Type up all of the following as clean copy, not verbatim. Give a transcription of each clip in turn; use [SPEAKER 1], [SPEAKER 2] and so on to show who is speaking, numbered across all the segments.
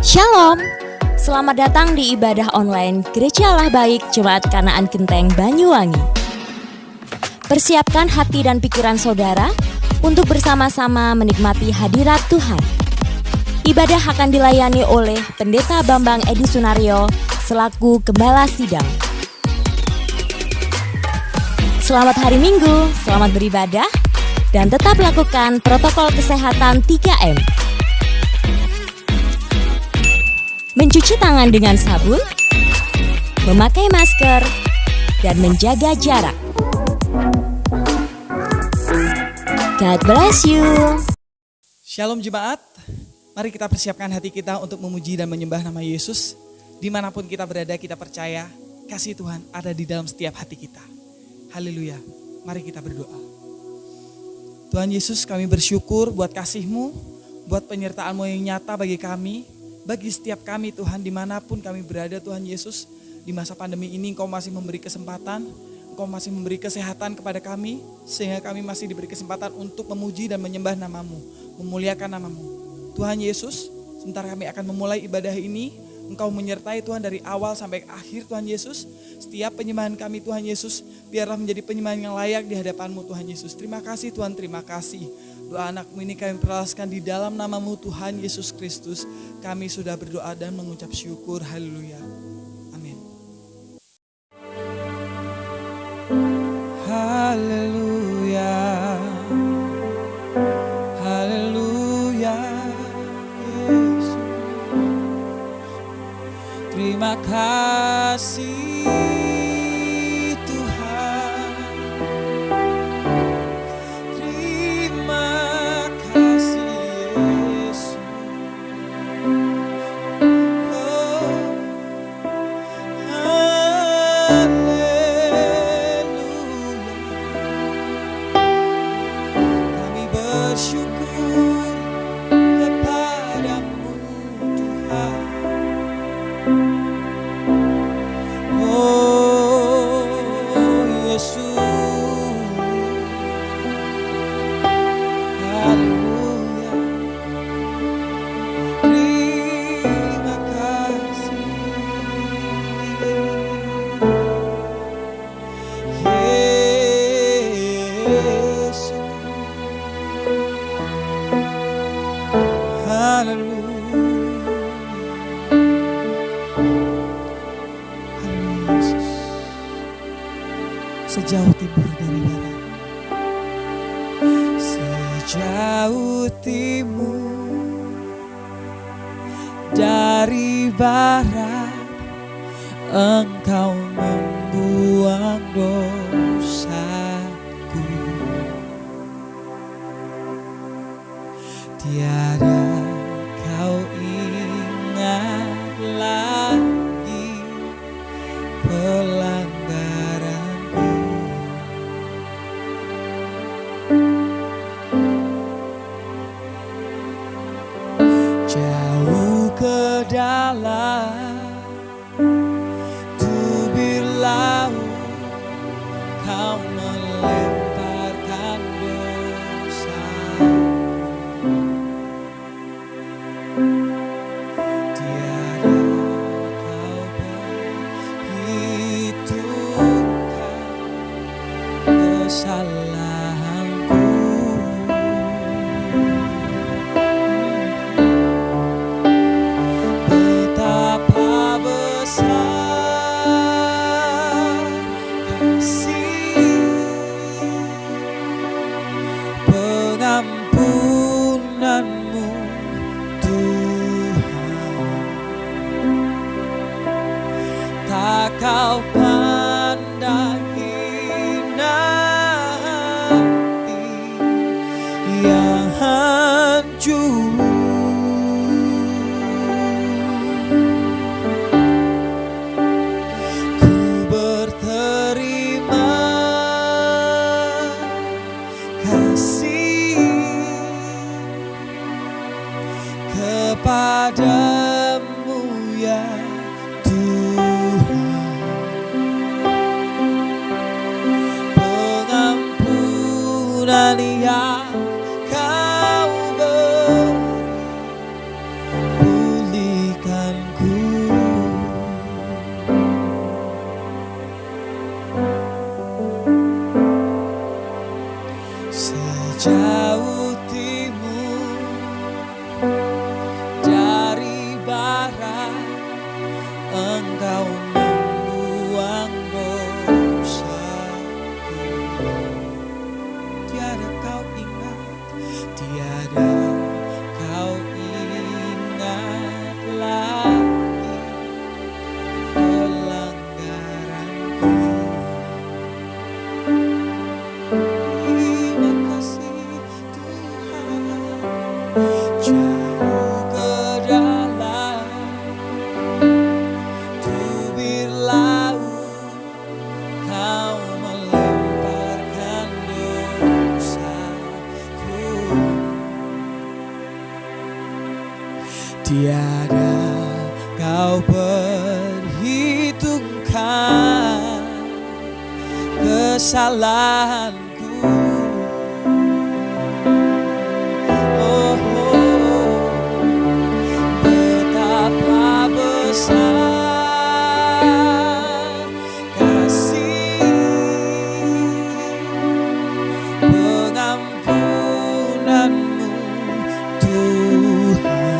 [SPEAKER 1] Shalom, selamat datang di ibadah online Gereja Allah Baik Jemaat Kanaan Genteng Banyuwangi. Persiapkan hati dan pikiran saudara untuk bersama-sama menikmati hadirat Tuhan. Ibadah akan dilayani oleh Pendeta Bambang Edi Sunario selaku Gembala Sidang. Selamat hari Minggu, selamat beribadah, dan tetap lakukan protokol kesehatan 3M. Mencuci tangan dengan sabun, memakai masker, dan menjaga jarak. God bless you.
[SPEAKER 2] Shalom jemaat, mari kita persiapkan hati kita untuk memuji dan menyembah nama Yesus. Dimanapun kita berada, kita percaya kasih Tuhan ada di dalam setiap hati kita. Haleluya, mari kita berdoa. Tuhan Yesus, kami bersyukur buat kasih-Mu, buat penyertaan-Mu yang nyata bagi kami. Bagi setiap kami Tuhan, dimanapun kami berada Tuhan Yesus, di masa pandemi ini Engkau masih memberi kesempatan, Engkau masih memberi kesehatan kepada kami, sehingga kami masih diberi kesempatan untuk memuji dan menyembah nama-Mu, memuliakan nama-Mu. Tuhan Yesus, sebentar kami akan memulai ibadah ini, Engkau menyertai Tuhan dari awal sampai akhir Tuhan Yesus. Setiap penyembahan kami Tuhan Yesus, biarlah menjadi penyembahan yang layak di hadapan-Mu Tuhan Yesus. Terima kasih Tuhan, terima kasih. Doa anak-Mu ini kami perlaskan di dalam nama-Mu Tuhan Yesus Kristus. Kami sudah berdoa dan mengucap syukur. Haleluya. Amin. Haleluya. Haleluya. Yesus. Terima kasih. Sejauh timur dari barat, sejauh timur dari barat, Engkau membuang dosaku. Tiada kau ingat lagi pelanggaranku. Jauh ke dalam tubir laut, kau melemparkan dosa. Tiada kau perhitungkan kesalahanku. Betapa besar kasih pengampunanmu Tuhan. Tak kau pandang hina hati yang hancur. Ku berterima kasih kepadamu ya Tuhan. Pengampunan yang kau beri, Tiada kau perhitungkan kesalahanku. Oh, betapa besar kasih pengampunanmu Tuhan.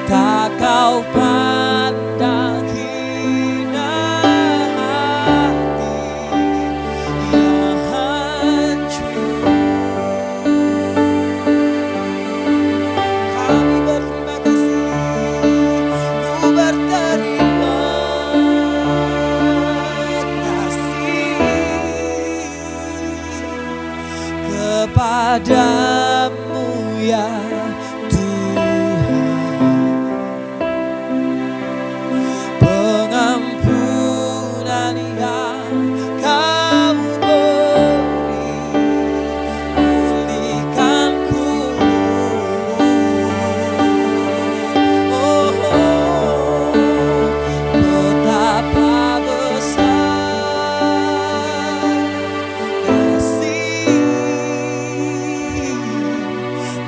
[SPEAKER 2] Tak kau pandang hina hati yang hancur. Kami berterima kasih, ku berterima kasih kepadamu ya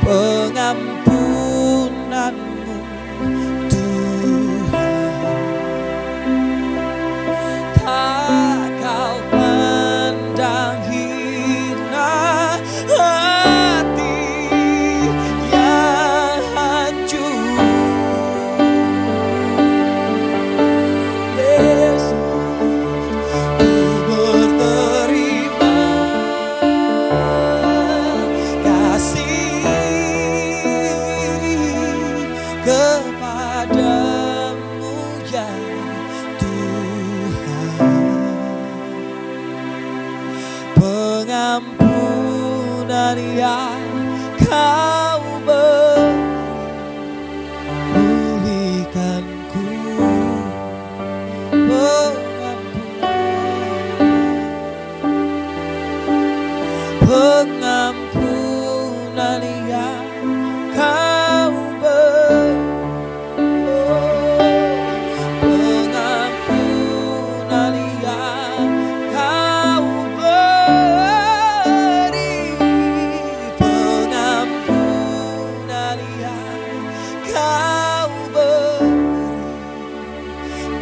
[SPEAKER 2] pengampunanmu Tuhan. Tak kau pandang hina hati yang hancur. Yesus, ku berterima kasih kepadamu ya Tuhan. Pengampunan yang kau berikanku, pengampunan yang kau pengampunan yang kau beri, pengampunan yang kau beri,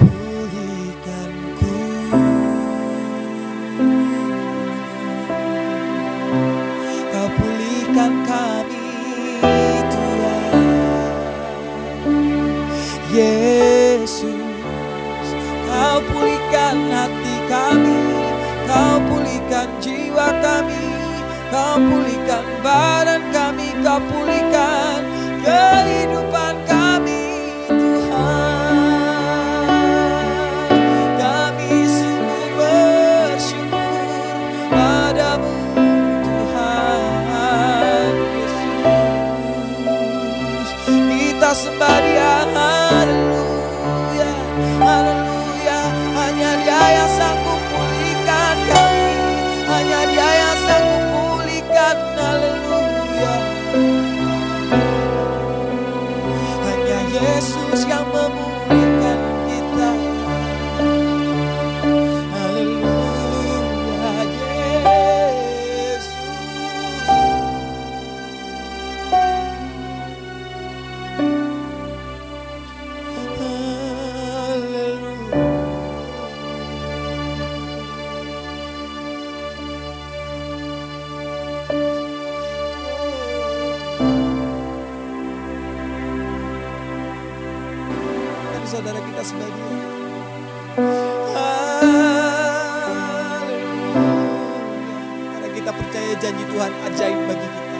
[SPEAKER 2] pulihkanku. Kau pulihkan kami Tuhan Yesus. Kau pulihkan hati kami, kau pulihkan jiwa kami, kau pulihkan badan kami, kau pulihkan kehidupan kami Tuhan. Kami sungguh bersyukur padamu Tuhan Yesus. Kita sembah Dia, haleluya, haleluya. Hanya Dia yang sanggup pulihkan kami, hanya Dia yang sanggup pulihkan, haleluya. Hanya Yesus yang memulihkan kita, haleluya Yesus. Saudara kita sebagai karena kita percaya janji Tuhan ajaib bagi kita.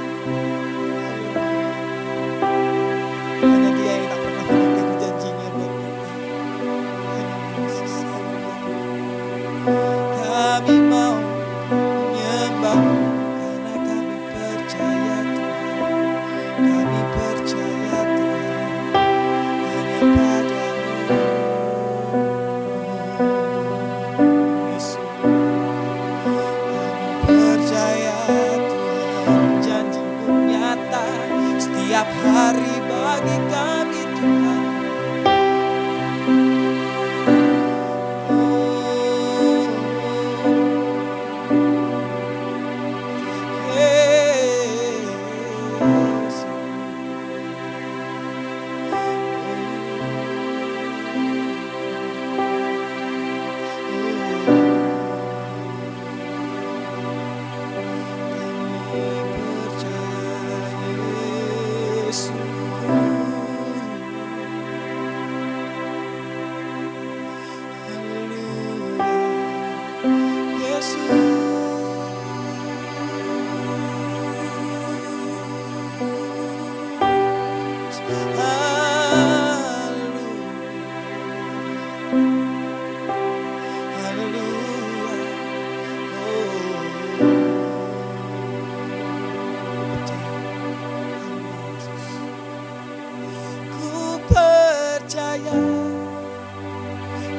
[SPEAKER 2] Hanya Dia yang tak pernah meninggalkan janjinya buat kita. Hanya Yesus. Kami mau menyembah karena kami percaya Tuhan. Kami percaya Tuhan hanya pada Yesus. Kami percaya Tuhan janji-Mu setiap hari bagi kami Tuhan.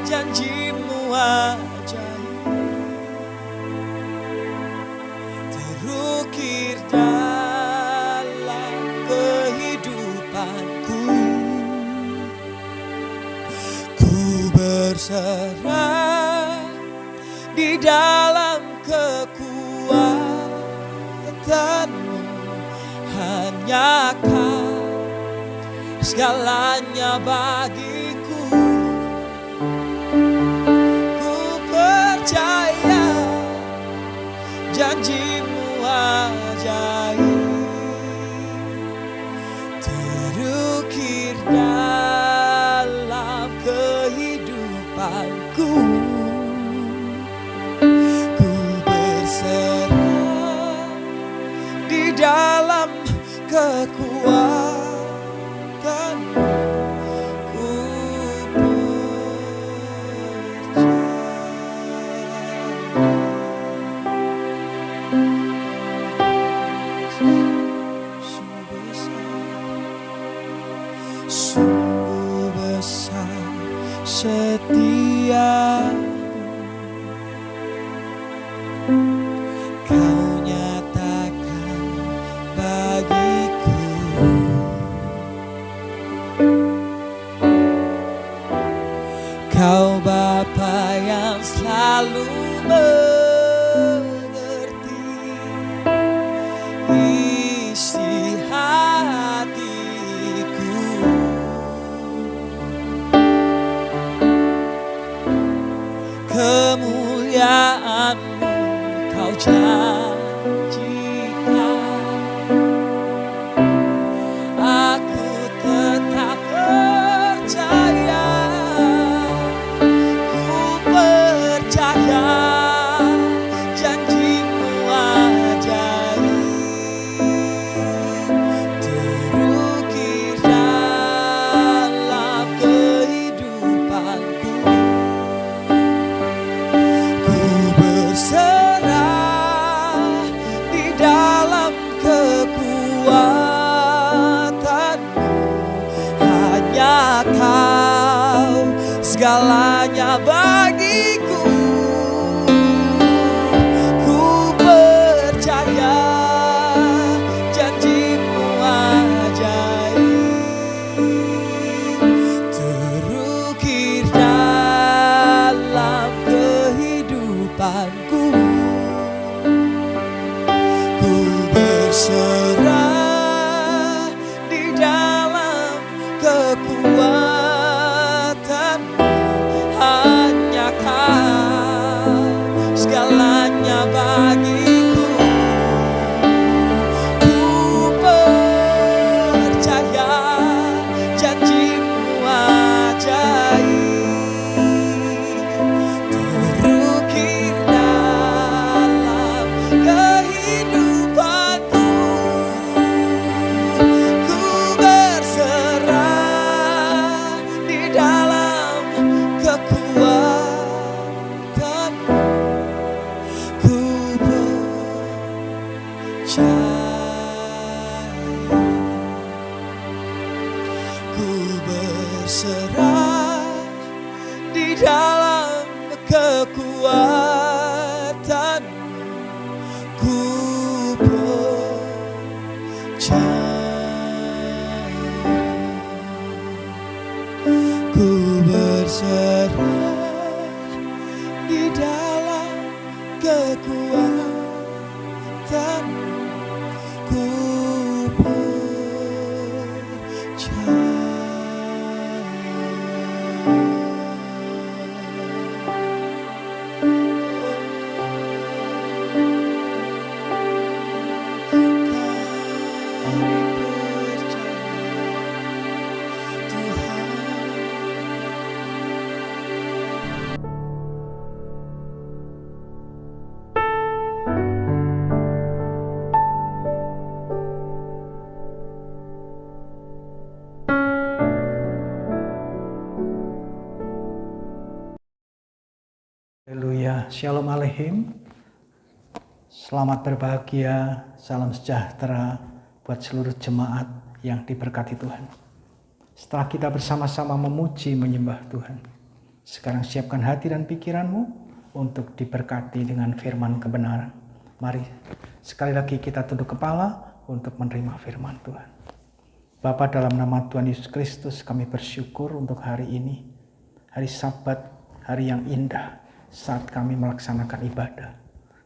[SPEAKER 2] Janjimu ajaib terukir dalam kehidupanku. Ku berserah di dalam kekuatanmu, hanya Kau segalanya bagiku. Percaya janjimu ajaib terukir dalam kehidupanku. Ku berserah di dalam kekuatanmu. Sungguh besar setiamu, Kau nyatakan bagiku. Kau Bapa yang selalu mengerti isi hatiku. Kemuliaan-Mu Kau janjikan, aku tetap percaya. Ku percaya janjimu ajaib terukir dalam kehidupanku. Ku berserah di dalam kekuatanmu, hanya Kau segalanya bagiku. Ku percaya janjimu ajaib terukir dalam kehidupanku. Ku berserah di dalam kekuatanmu, hanya Kau segalanya bagiku. Ku percaya janjimu ajaib terukir dalam kehidupanku. Ku berserah di dalam kekuatanmu. Ku percaya, ku berserah di dalam kekuatanmu. Ku percaya. saudara di dalam kekuatan ku
[SPEAKER 3] Haleluya, Shalom Aleichem. Selamat berbahagia, salam sejahtera buat seluruh jemaat yang diberkati Tuhan. Setelah kita bersama-sama memuji, menyembah Tuhan, sekarang siapkan hati dan pikiranmu untuk diberkati dengan firman kebenaran. Mari sekali lagi kita tunduk kepala untuk menerima firman Tuhan. Bapa, dalam nama Tuhan Yesus Kristus, kami bersyukur untuk hari ini, hari Sabat, hari yang indah, saat kami melaksanakan ibadah.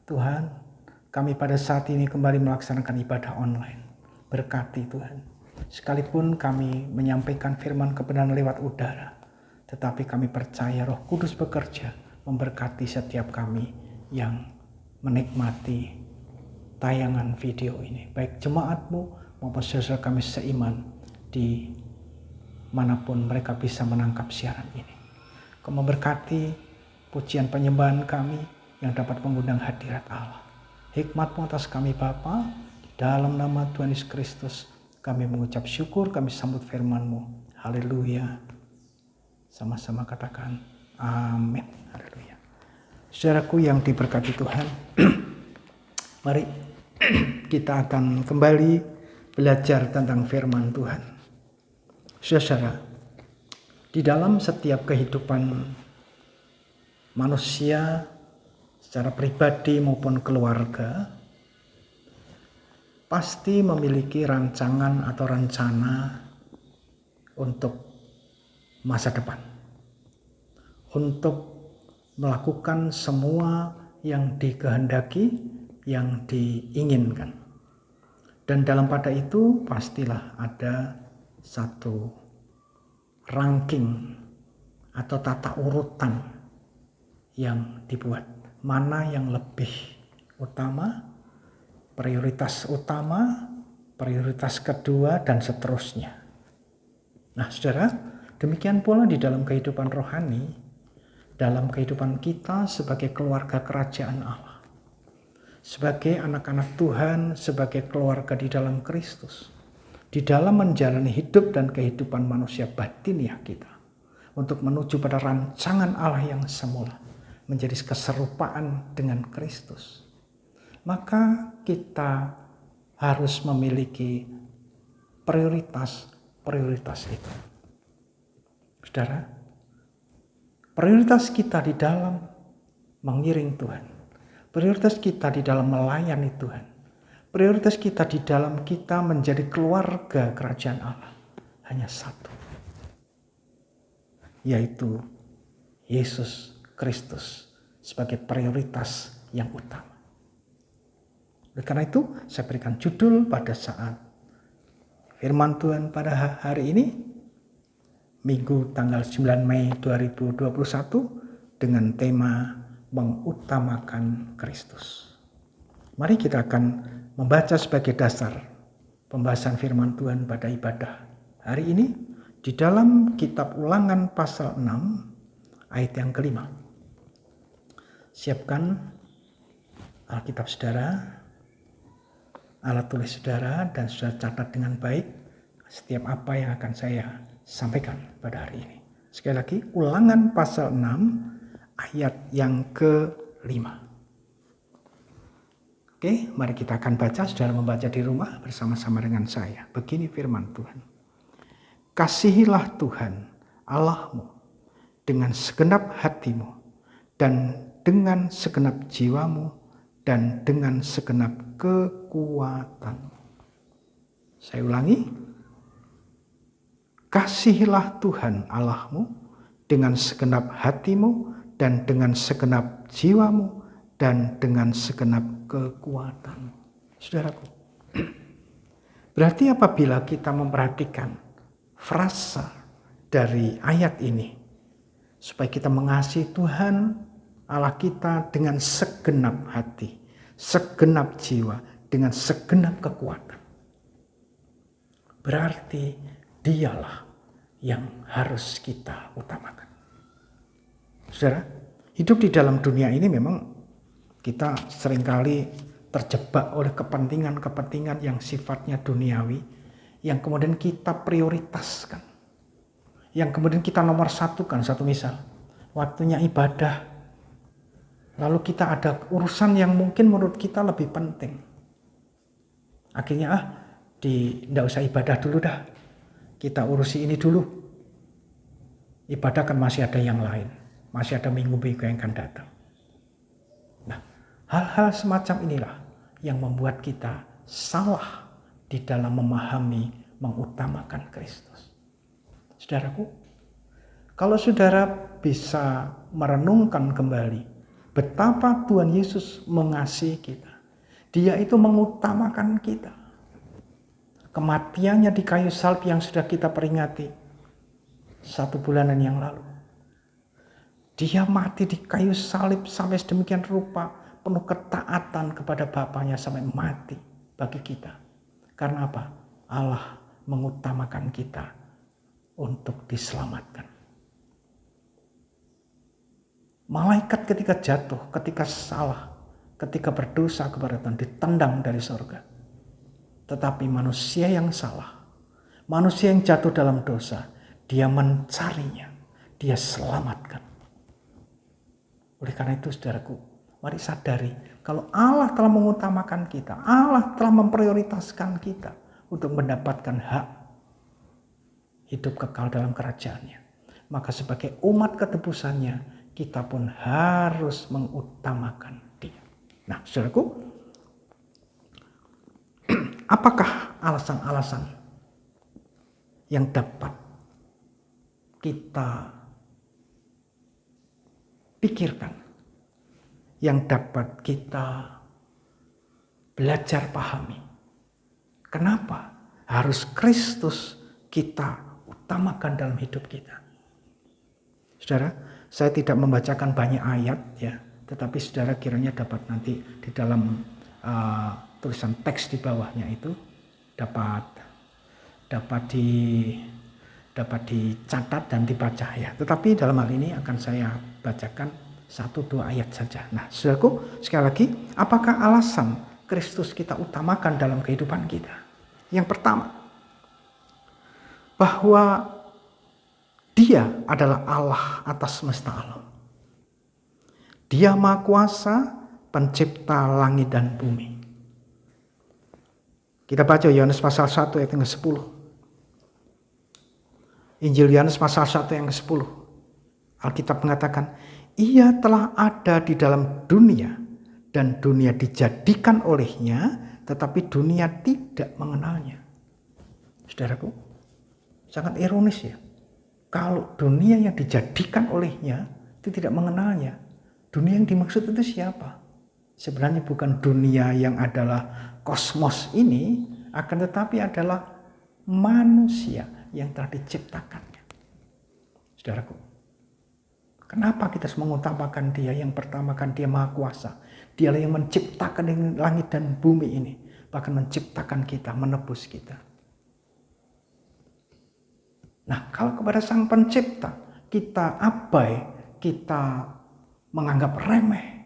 [SPEAKER 3] Tuhan, kami pada saat ini kembali melaksanakan ibadah online. Berkati Tuhan. Sekalipun kami menyampaikan firman kebenaran lewat udara, tetapi kami percaya Roh Kudus bekerja memberkati setiap kami yang menikmati tayangan video ini. Baik jemaatmu maupun saudara kami seiman di manapun mereka bisa menangkap siaran ini. Kau memberkati pujian penyembahan kami yang dapat mengundang hadirat Allah. Hikmat-Mu atas kami Bapa, dalam nama Tuhan Yesus Kristus kami mengucap syukur, kami sambut firman-Mu. Haleluya. Sama-sama katakan amin. Haleluya. Saudaraku yang diberkati Tuhan, mari kita akan kembali belajar tentang firman Tuhan. Saudara, di dalam setiap kehidupan manusia secara pribadi maupun keluarga pasti memiliki rancangan atau rencana untuk masa depan, untuk melakukan semua yang dikehendaki, yang diinginkan. Dan dalam pada itu pastilah ada satu ranking atau tata urutan yang dibuat, mana yang lebih utama, prioritas utama, prioritas kedua, dan seterusnya. Nah saudara, demikian pula di dalam kehidupan rohani, dalam kehidupan kita sebagai keluarga kerajaan Allah, sebagai anak-anak Tuhan, sebagai keluarga di dalam Kristus, di dalam menjalani hidup dan kehidupan manusia batiniah kita, untuk menuju pada rancangan Allah yang semula, menjadi keserupaan dengan Kristus, maka kita harus memiliki prioritas itu. Saudara, prioritas kita di dalam mengiring Tuhan, prioritas kita di dalam melayani Tuhan, prioritas kita di dalam kita menjadi keluarga kerajaan Allah hanya satu, yaitu Yesus Kristus sebagai prioritas yang utama. Oleh karena itu, saya berikan judul pada saat firman Tuhan pada hari ini, Minggu tanggal 9 Mei 2021, dengan tema mengutamakan Kristus. Mari kita akan membaca sebagai dasar pembahasan firman Tuhan pada ibadah hari ini di dalam kitab Ulangan pasal 6 ayat yang kelima. Siapkan Alkitab saudara, alat tulis saudara, dan saudara catat dengan baik setiap apa yang akan saya sampaikan pada hari ini. Sekali lagi, Ulangan pasal 6 ayat yang kelima. Oke, mari kita akan baca, saudara membaca di rumah bersama-sama dengan saya. Begini firman Tuhan. Kasihilah Tuhan Allahmu dengan segenap hatimu, dan dengan segenap jiwamu, dan dengan segenap kekuatanmu. Saya ulangi. Kasihilah Tuhan Allahmu dengan segenap hatimu, dan dengan segenap jiwamu, dan dengan segenap kekuatanmu. Saudaraku, berarti apabila kita memperhatikan frasa dari ayat ini, supaya kita mengasihi Tuhan Allah kita dengan segenap hati, segenap jiwa, dengan segenap kekuatan. Berarti dialah yang harus kita utamakan. Saudara, hidup di dalam dunia ini memang kita seringkali terjebak oleh kepentingan-kepentingan yang sifatnya duniawi, yang kemudian kita prioritaskan, yang kemudian kita nomor satukan. Satu misal, waktunya ibadah, lalu kita ada urusan yang mungkin menurut kita lebih penting. Akhirnya tidak usah ibadah dulu dah, kita urusi ini dulu. Ibadah kan masih ada yang lain, masih ada minggu-minggu yang akan datang. Nah, hal-hal semacam inilah yang membuat kita salah di dalam memahami, mengutamakan Kristus. Saudaraku, kalau saudara bisa merenungkan kembali betapa Tuhan Yesus mengasihi kita, Dia itu mengutamakan kita. Kematiannya di kayu salib yang sudah kita peringati 1 bulanan yang lalu. Dia mati di kayu salib sampai sedemikian rupa, penuh ketaatan kepada Bapanya sampai mati bagi kita. Karena apa? Allah mengutamakan kita untuk diselamatkan. Malaikat ketika jatuh, ketika salah, ketika berdosa kepada Tuhan, ditendang dari surga. Tetapi manusia yang salah, manusia yang jatuh dalam dosa, dia mencarinya, dia selamatkan. Oleh karena itu saudaraku, mari sadari kalau Allah telah mengutamakan kita, Allah telah memprioritaskan kita untuk mendapatkan hak hidup kekal dalam kerajaannya. Maka sebagai umat ketebusannya, kita pun harus mengutamakan Dia. Nah, saudaraku, apakah alasan-alasan yang dapat kita pikirkan, yang dapat kita belajar pahami? Kenapa harus Kristus kita utamakan dalam hidup kita? Saudara, saya tidak membacakan banyak ayat ya, tetapi saudara kiranya dapat nanti di dalam tulisan teks di bawahnya itu dapat dicatat dan dibaca ya. Tetapi dalam hal ini akan saya bacakan 1-2 ayat saja. Nah, saudaraku, sekali lagi, apakah alasan Kristus kita utamakan dalam kehidupan kita? Yang pertama, bahwa Dia adalah Allah atas semesta alam. Dia Maha Kuasa, pencipta langit dan bumi. Kita baca Yohanes pasal 1 ayat yang ke-10. Injil Yohanes pasal 1 yang ke-10. Alkitab mengatakan, Ia telah ada di dalam dunia dan dunia dijadikan olehnya, tetapi dunia tidak mengenalnya. Saudaraku, sangat ironis ya. Kalau dunia yang dijadikan olehnya itu tidak mengenalnya. Dunia yang dimaksud itu siapa? Sebenarnya bukan dunia yang adalah kosmos ini, akan tetapi adalah manusia yang telah diciptakannya. Saudaraku, kenapa kita harus mengutamakan Dia? Yang pertama kan Dia Maha Kuasa. Dialah yang menciptakan langit dan bumi ini, bahkan menciptakan kita, menebus kita. Nah, kalau kepada Sang Pencipta kita abai, kita menganggap remeh,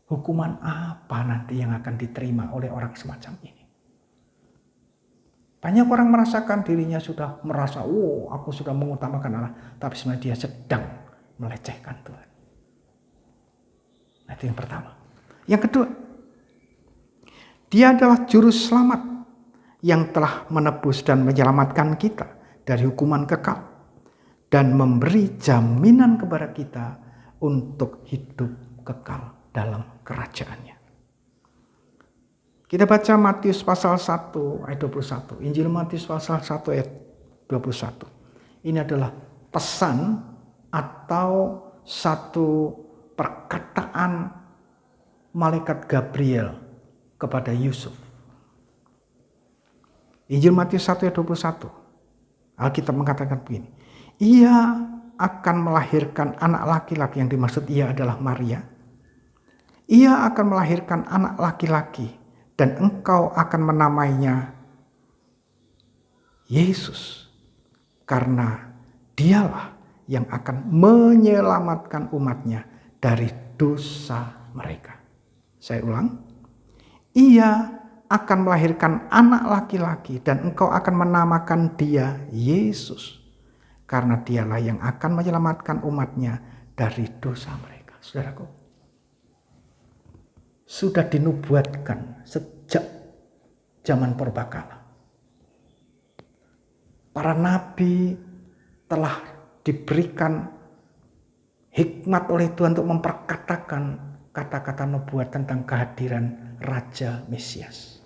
[SPEAKER 3] hukuman apa nanti yang akan diterima oleh orang semacam ini? Banyak orang merasakan dirinya sudah merasa, aku sudah mengutamakan Allah, tapi sebenarnya dia sedang melecehkan Tuhan. Nah, itu yang pertama. Yang kedua, Dia adalah juru selamat yang telah menebus dan menyelamatkan kita dari hukuman kekal dan memberi jaminan kepada kita untuk hidup kekal dalam kerajaannya. Kita baca Matius pasal 1 ayat 21. Injil Matius pasal 1 ayat 21. Ini adalah pesan atau satu perkataan malaikat Gabriel kepada Yusuf. Injil Matius 1 ayat 21. Alkitab mengatakan begini. Ia akan melahirkan anak laki-laki, yang dimaksud ia adalah Maria. Ia akan melahirkan anak laki-laki dan engkau akan menamainya Yesus. Karena dialah yang akan menyelamatkan umatnya dari dosa mereka. Saya ulang. Ia akan melahirkan anak laki-laki dan engkau akan menamakan dia Yesus. Karena dialah yang akan menyelamatkan umatnya dari dosa mereka. Saudaraku, sudah dinubuatkan sejak zaman purbakala. Para nabi telah diberikan hikmat oleh Tuhan untuk memperkatakan kata-kata nubuat tentang kehadiran Raja Mesias,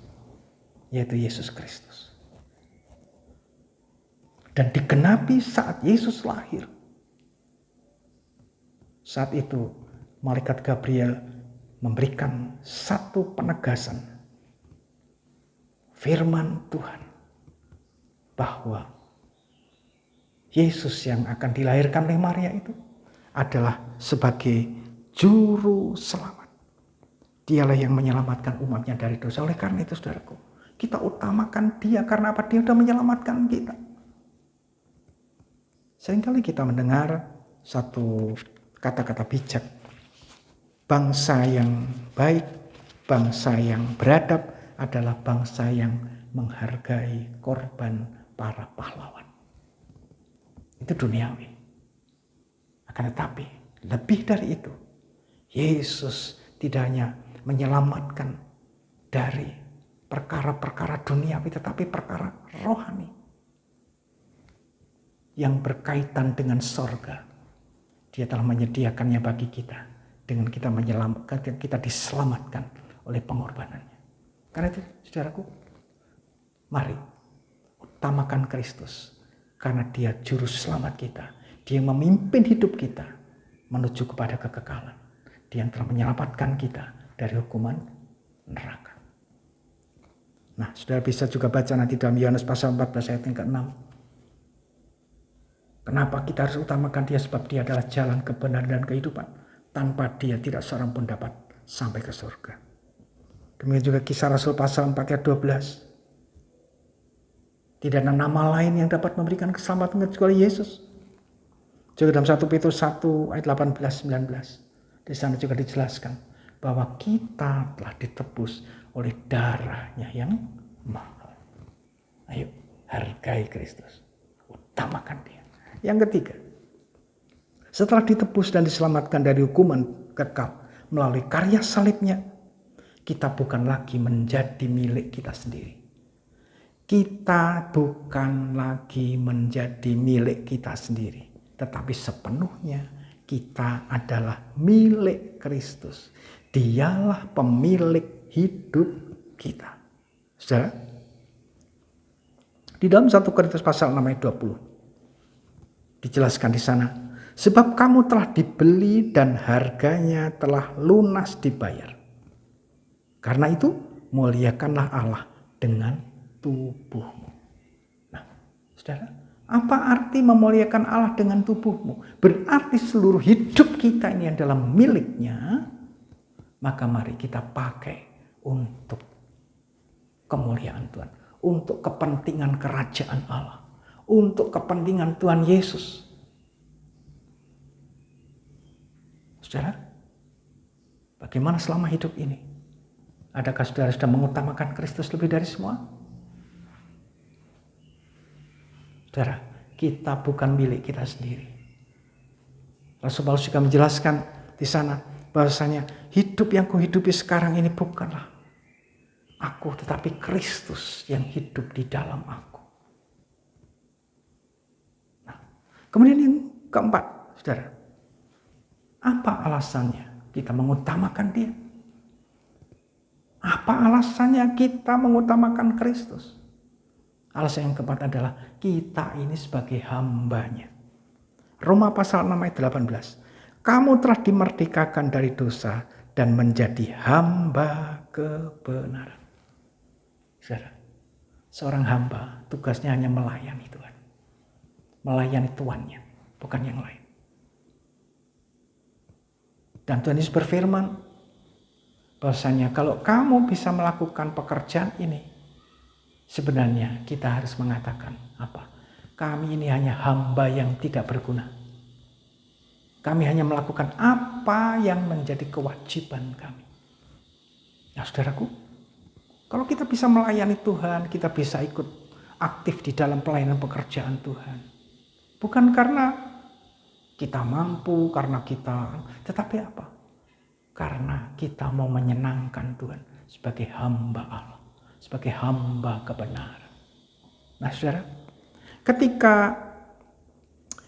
[SPEAKER 3] yaitu Yesus Kristus. Dan digenapi saat Yesus lahir. Saat itu malaikat Gabriel memberikan satu penegasan firman Tuhan bahwa Yesus yang akan dilahirkan oleh Maria itu adalah sebagai juru selamat. Dialah yang menyelamatkan umatnya dari dosa. Oleh karena itu saudaraku, kita utamakan dia. Karena apa? Dia sudah menyelamatkan kita. Seringkali kita mendengar satu kata-kata bijak. Bangsa yang baik, bangsa yang beradab adalah bangsa yang menghargai korban para pahlawan. Itu duniawi. Akan tetapi lebih dari itu, Yesus tidak hanya menyelamatkan dari perkara-perkara duniawi, tetapi perkara rohani yang berkaitan dengan sorga. Dia telah menyediakannya bagi kita dengan kita diselamatkan oleh pengorbanannya. Karena itu, saudaraku, mari utamakan Kristus. Karena dia juru selamat kita. Dia memimpin hidup kita menuju kepada kekekalan. Dia yang telah menyelamatkan kita dari hukuman neraka. Nah, saudara bisa juga baca nanti dalam Yohanes pasal 14 ayat yang ke-6. Kenapa kita harus utamakan dia? Sebab dia adalah jalan kebenaran dan kehidupan. Tanpa dia tidak seorang pun dapat sampai ke surga. Demikian juga Kisah Rasul pasal 4 ayat 12. Tidak ada nama lain yang dapat memberikan keselamatan kecuali Yesus. Juga dalam 1 Petrus 1 ayat 18-19. Di sana juga dijelaskan bahwa kita telah ditebus oleh darahnya yang mahal. Ayo, hargai Kristus. Utamakan dia. Yang ketiga, setelah ditebus dan diselamatkan dari hukuman kekal melalui karya salibnya, kita bukan lagi menjadi milik kita sendiri. Kita bukan lagi menjadi milik kita sendiri, tetapi sepenuhnya kita adalah milik Kristus. Dialah pemilik hidup kita. Saudara, di dalam 1 Korintus pasal 6 ayat 20 dijelaskan di sana, sebab kamu telah dibeli dan harganya telah lunas dibayar. Karena itu muliakanlah Allah dengan tubuhmu. Nah, saudara, apa arti memuliakan Allah dengan tubuhmu? Berarti seluruh hidup kita ini adalah miliknya. Maka mari kita pakai untuk kemuliaan Tuhan, untuk kepentingan kerajaan Allah, untuk kepentingan Tuhan Yesus. Saudara, bagaimana selama hidup ini? Adakah saudara sudah mengutamakan Kristus lebih dari semua? Saudara, kita bukan milik kita sendiri. Rasul Paulus juga menjelaskan di sana bahwasanya hidup yang kuhidupi sekarang ini bukanlah aku, tetapi Kristus yang hidup di dalam aku. Nah, kemudian yang keempat, saudara, apa alasannya kita mengutamakan dia? Apa alasannya kita mengutamakan Kristus? Alasan yang keempat adalah kita ini sebagai hambanya. Roma pasal 6 ayat 18. Kamu telah dimerdekakan dari dosa dan menjadi hamba kebenaran. Saudara, seorang hamba tugasnya hanya melayani Tuhan. Melayani tuannya, bukan yang lain. Dan Tuhan Yesus berfirman bahwasanya kalau kamu bisa melakukan pekerjaan ini, sebenarnya kita harus mengatakan apa? Kami ini hanya hamba yang tidak berguna. Kami hanya melakukan apa yang menjadi kewajiban kami. Nah, saudaraku, kalau kita bisa melayani Tuhan, kita bisa ikut aktif di dalam pelayanan pekerjaan Tuhan. Bukan karena kita mampu, karena kita, tetapi apa? Karena kita mau menyenangkan Tuhan sebagai hamba Allah, sebagai hamba kebenaran. Nah, saudara, ketika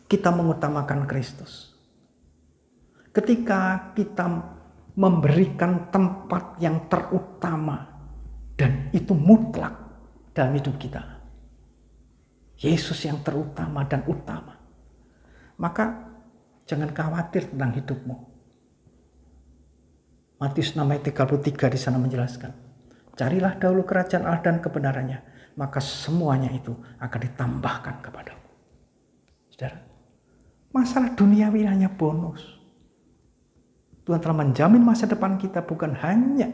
[SPEAKER 3] kita mengutamakan Kristus, ketika kita memberikan tempat yang terutama dan itu mutlak dalam hidup kita, Yesus yang terutama dan utama, maka jangan khawatir tentang hidupmu. Matius 6 ayat 33 di sana menjelaskan, carilah dahulu kerajaan Allah dan kebenarannya, maka semuanya itu akan ditambahkan kepadamu. Saudara, masalah duniawi hanya bonus. Tuhan telah menjamin masa depan kita bukan hanya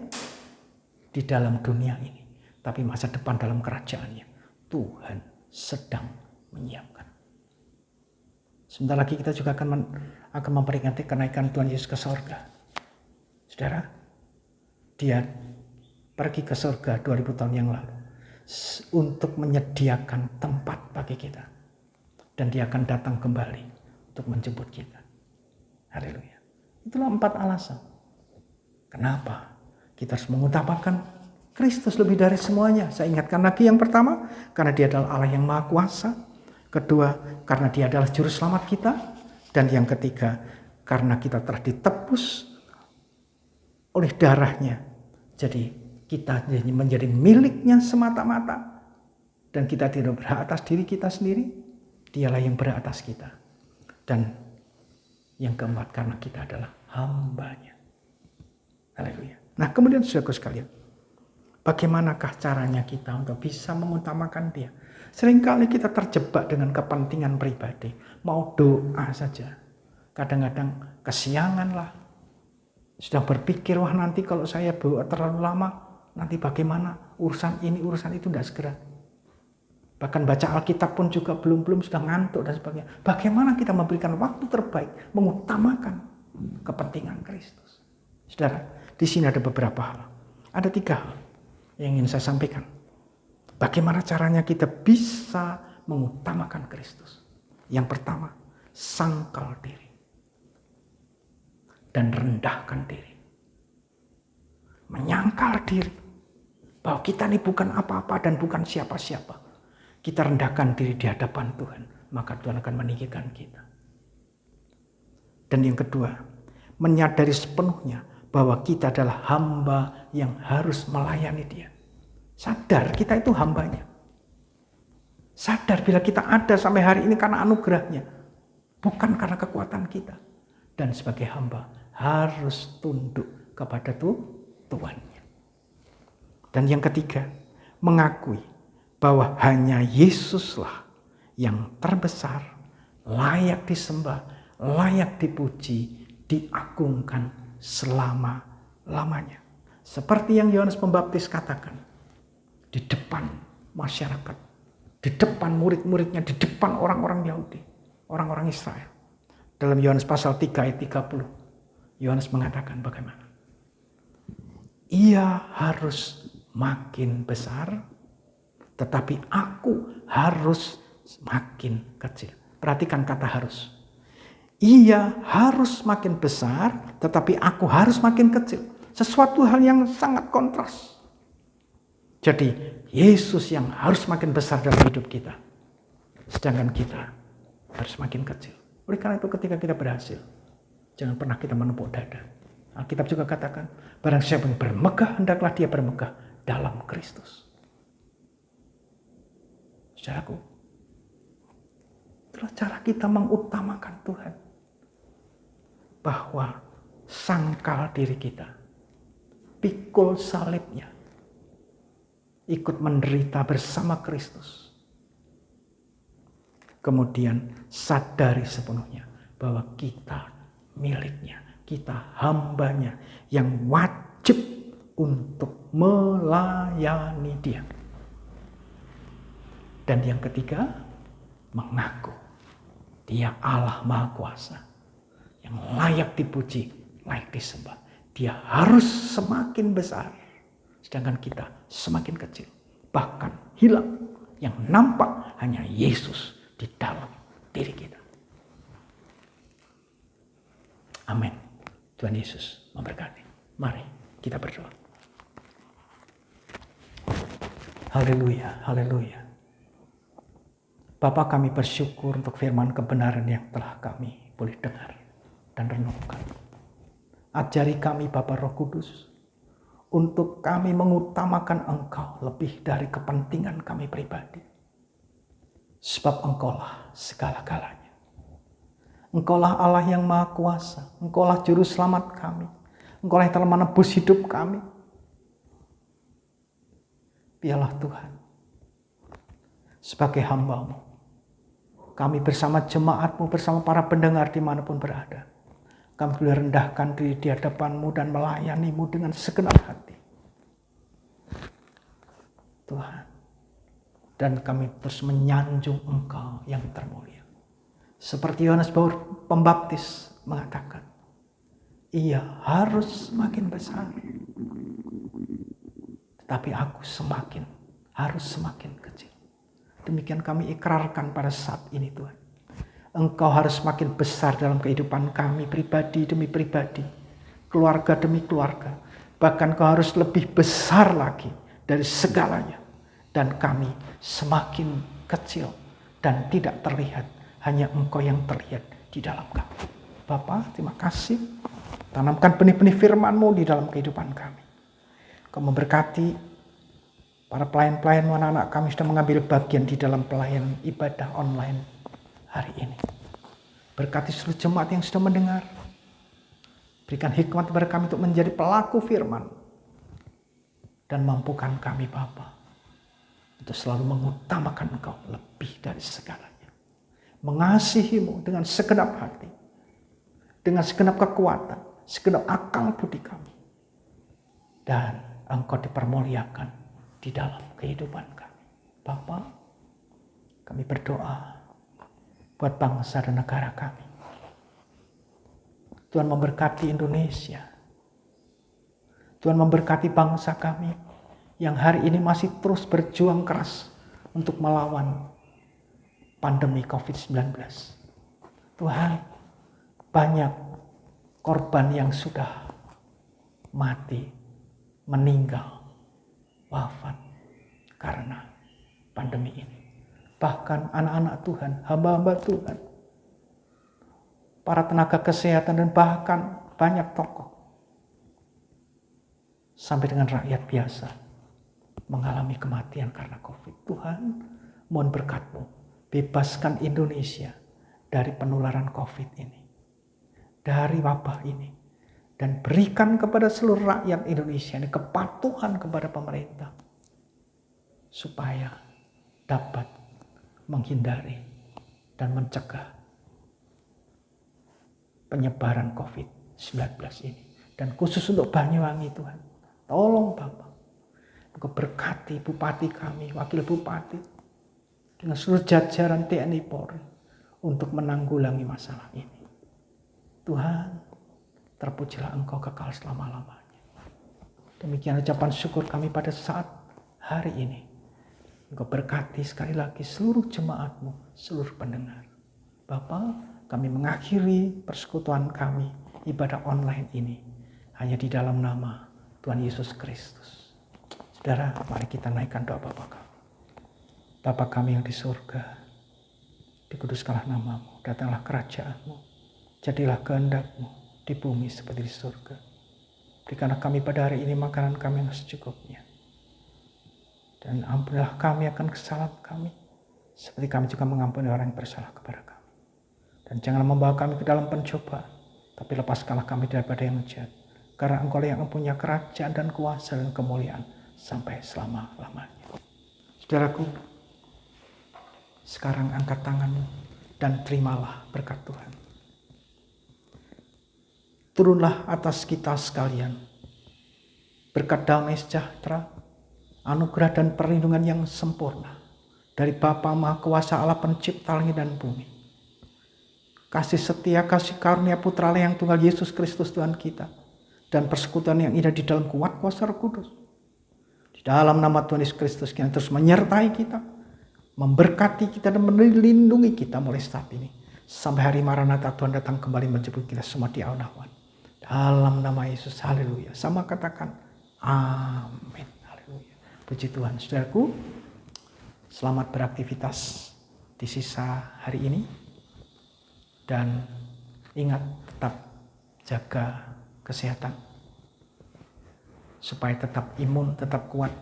[SPEAKER 3] di dalam dunia ini, tapi masa depan dalam kerajaannya. Tuhan sedang menyiapkan. Sebentar lagi kita juga akan memperingati kenaikan Tuhan Yesus ke surga. Saudara, dia pergi ke surga 2000 tahun yang lalu untuk menyediakan tempat bagi kita. Dan dia akan datang kembali untuk menjemput kita. Haleluya. Itulah 4 alasan. Kenapa kita harus mengutamakan Kristus lebih dari semuanya. Saya ingatkan lagi yang pertama, karena dia adalah Allah yang Maha Kuasa. Kedua, karena dia adalah juru selamat kita. Dan yang ketiga, karena kita telah ditebus oleh darahnya. Jadi kita menjadi miliknya semata-mata. Dan kita tidak berhak atas diri kita sendiri. Dialah yang berhak atas kita. Dan yang keempat, karena kita adalah hambanya. Haleluya. Nah, kemudian saudaraku sekalian, bagaimanakah caranya kita untuk bisa mengutamakan dia? Seringkali kita terjebak dengan kepentingan pribadi. Mau doa saja. Kadang-kadang kesiangan lah. Sudah berpikir, wah nanti kalau saya doa terlalu lama, nanti bagaimana? Urusan ini, urusan itu tidak segera. Bahkan baca Alkitab pun juga belum sudah ngantuk dan sebagainya. Bagaimana kita memberikan waktu terbaik, mengutamakan kepentingan Kristus? Saudara, di sini ada beberapa hal. Ada 3 hal yang ingin saya sampaikan. Bagaimana caranya kita bisa mengutamakan Kristus? Yang pertama, sangkal diri dan rendahkan diri. Menyangkal diri bahwa kita ini bukan apa-apa dan bukan siapa-siapa. Kita rendahkan diri di hadapan Tuhan, maka Tuhan akan meninggikan kita. Dan yang kedua, menyadari sepenuhnya bahwa kita adalah hamba yang harus melayani dia. Sadar kita itu hambanya. Sadar bila kita ada sampai hari ini karena anugerahnya, bukan karena kekuatan kita. Dan sebagai hamba harus tunduk kepada Tuhannya. Dan yang ketiga, mengakui bahwa hanya Yesuslah yang terbesar, layak disembah, layak dipuji, diagungkan selama-lamanya. Seperti yang Yohanes Pembaptis katakan, di depan masyarakat, di depan murid-muridnya, di depan orang-orang Yahudi, orang-orang Israel. Dalam Yohanes pasal 3 ayat 30, Yohanes mengatakan bagaimana? Ia harus makin besar, tetapi aku harus makin kecil. Perhatikan kata harus. Ia harus makin besar, tetapi aku harus makin kecil. Sesuatu hal yang sangat kontras. Jadi Yesus yang harus makin besar dalam hidup kita. Sedangkan kita harus makin kecil. Oleh karena itu ketika kita berhasil, jangan pernah kita menepuk dada. Alkitab juga katakan, barang siapa yang bermegah, hendaklah dia bermegah dalam Kristus. Saudaraku, itulah cara kita mengutamakan Tuhan. Bahwa sangkal diri kita, pikul salibnya, ikut menderita bersama Kristus. Kemudian sadari sepenuhnya bahwa kita miliknya, kita hambanya yang wajib untuk melayani Dia. Dan yang ketiga, mengaku Dia Allah Maha Kuasa yang layak dipuji, layak disembah. Dia harus semakin besar, sedangkan kita semakin kecil. Bahkan hilang, yang nampak hanya Yesus di dalam diri kita. Amin. Tuhan Yesus memberkati. Mari kita berdoa. Haleluya, haleluya. Bapa, kami bersyukur untuk firman kebenaran yang telah kami boleh dengar dan renungkan. Ajari kami Bapa Roh Kudus untuk kami mengutamakan Engkau lebih dari kepentingan kami pribadi. Sebab Engkaulah segala-galanya. Engkaulah Allah yang Maha Kuasa. Engkaulah Juru Selamat kami. Engkaulah yang telah menebus hidup kami. Biarlah Tuhan, sebagai hamba-Mu, kami bersama jemaat-Mu, bersama para pendengar dimanapun berada, kami boleh rendahkan diri di hadapan-Mu dan melayani-Mu dengan segenap hati. Tuhan, dan kami terus menyanjung Engkau yang termulia. Seperti Yohanes Pembaptis mengatakan, ia harus semakin besar, tetapi aku harus semakin kecil. Demikian kami ikrarkan pada saat ini Tuhan. Engkau harus semakin besar dalam kehidupan kami pribadi demi pribadi, keluarga demi keluarga. Bahkan Kau harus lebih besar lagi dari segalanya. Dan kami semakin kecil dan tidak terlihat. Hanya Engkau yang terlihat di dalam kami. Bapa, terima kasih. Tanamkan benih-benih firman-Mu di dalam kehidupan kami. Kau memberkati para pelayan-pelayan, anak-anak kami sudah mengambil bagian di dalam pelayanan ibadah online hari ini. Berkati seluruh jemaat yang sudah mendengar. Berikan hikmat kepada kami untuk menjadi pelaku firman. Dan mampukan kami Bapa untuk selalu mengutamakan Engkau lebih dari segalanya. Mengasihi-Mu dengan segenap hati. Dengan segenap kekuatan. Segenap akal budi kami. Dan Engkau dipermuliakan di dalam kehidupan kami. Bapa, kami berdoa buat bangsa dan negara kami. Tuhan memberkati Indonesia. Tuhan memberkati bangsa kami yang hari ini masih terus berjuang keras untuk melawan pandemi COVID-19. Tuhan, banyak korban yang sudah mati, meninggal, wafat karena pandemi ini. Bahkan anak-anak Tuhan, hamba-hamba Tuhan, para tenaga kesehatan dan bahkan banyak tokoh, sampai dengan rakyat biasa mengalami kematian karena COVID. Tuhan, mohon berkat-Mu, bebaskan Indonesia dari penularan COVID ini, dari wabah ini, dan berikan kepada seluruh rakyat Indonesia ini kepatuhan kepada pemerintah, supaya dapat menghindari dan mencegah penyebaran COVID-19 ini. Dan khusus untuk Banyuwangi Tuhan, tolong Bapak, Engkau berkati bupati kami, wakil bupati, dengan seluruh jajaran TNI Polri untuk menanggulangi masalah ini. Tuhan, terpujilah Engkau kekal selama-lamanya. Demikian ucapan syukur kami pada saat hari ini. Engkau berkati sekali lagi seluruh jemaat-Mu, seluruh pendengar. Bapa, kami mengakhiri persekutuan kami, ibadah online ini, hanya di dalam nama Tuhan Yesus Kristus. Saudara, mari kita naikkan doa Bapa kami. Bapa kami yang di surga, dikuduskanlah nama-Mu, datanglah kerajaan-Mu, jadilah kehendak-Mu di bumi seperti di surga. Berikanlah kami pada hari ini makanan kami yang secukupnya. Dan ampunilah kami akan kesalahan kami, seperti kami juga mengampuni orang yang bersalah kepada kami. Dan jangan membawa kami ke dalam pencobaan, tapi lepaskanlah kami daripada yang jahat. Karena Engkau yang mempunyai kerajaan dan kuasa dan kemuliaan sampai selama-lamanya. Saudaraku, sekarang angkat tanganmu dan terimalah berkat Tuhan. Turunlah atas kita sekalian berkat damai sejahtera, anugerah dan perlindungan yang sempurna dari Bapa Maha Kuasa Allah Pencipta langit dan bumi. Kasih setia, kasih karunia Putra Allah yang tunggal Yesus Kristus Tuhan kita, dan persekutuan yang indah di dalam kuat kuasa Roh Kudus. Di dalam nama Tuhan Yesus Kristus yang terus menyertai kita, memberkati kita dan melindungi kita mulai saat ini sampai hari Maranatha Tuhan datang kembali menjemput kita semua di awan-awan. Dalam nama Yesus, haleluya. Sama katakan, amin. Haleluya. Puji Tuhan. Saudaraku, selamat beraktivitas di sisa hari ini. Dan ingat, tetap jaga kesehatan. Supaya tetap imun, tetap kuat.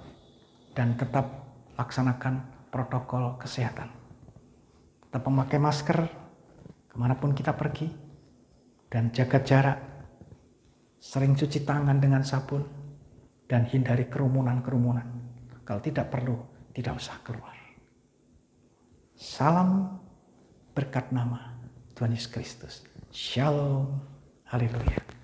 [SPEAKER 3] Dan tetap laksanakan protokol kesehatan. Tetap memakai masker kemanapun kita pergi. Dan jaga jarak. Sering cuci tangan dengan sabun dan hindari kerumunan-kerumunan. Kalau tidak perlu, tidak usah keluar. Salam berkat nama Tuhan Yesus Kristus. Shalom. Haleluya.